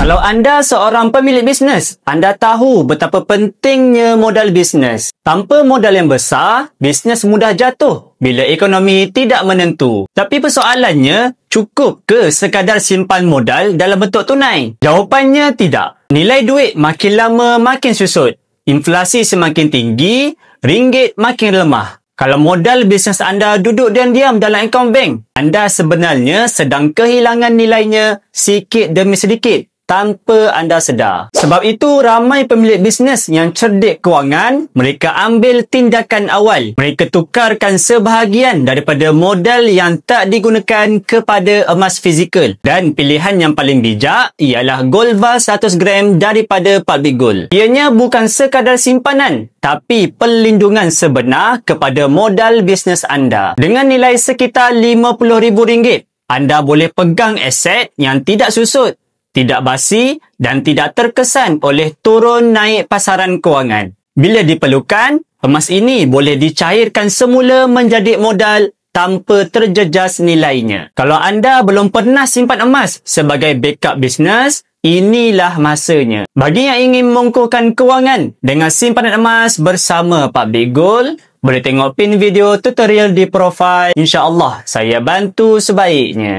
Kalau anda seorang pemilik bisnes, anda tahu betapa pentingnya modal bisnes. Tanpa modal yang besar, bisnes mudah jatuh bila ekonomi tidak menentu. Tapi persoalannya, cukup ke sekadar simpan modal dalam bentuk tunai? Jawapannya tidak. Nilai duit makin lama makin susut. Inflasi semakin tinggi, ringgit makin lemah. Kalau modal bisnes anda duduk diam-diam dalam akaun bank, anda sebenarnya sedang kehilangan nilainya sikit demi sedikit tanpa anda sedar. Sebab itu, ramai pemilik bisnes yang cerdik kewangan, mereka ambil tindakan awal. Mereka tukarkan sebahagian daripada modal yang tak digunakan kepada emas fizikal. Dan pilihan yang paling bijak ialah gold bar 100 gram daripada Public Gold. Ianya bukan sekadar simpanan, tapi perlindungan sebenar kepada modal bisnes anda. Dengan nilai sekitar RM50,000, anda boleh pegang aset yang tidak susut, tidak basi dan tidak terkesan oleh turun naik pasaran kewangan. Bila diperlukan, emas ini boleh dicairkan semula menjadi modal tanpa terjejas nilainya. Kalau anda belum pernah simpan emas sebagai backup bisnes, inilah masanya. Bagi yang ingin mengukuhkan kewangan dengan simpanan emas bersama Public Gold, boleh tengok pin video tutorial di profil. InsyaAllah saya bantu sebaiknya.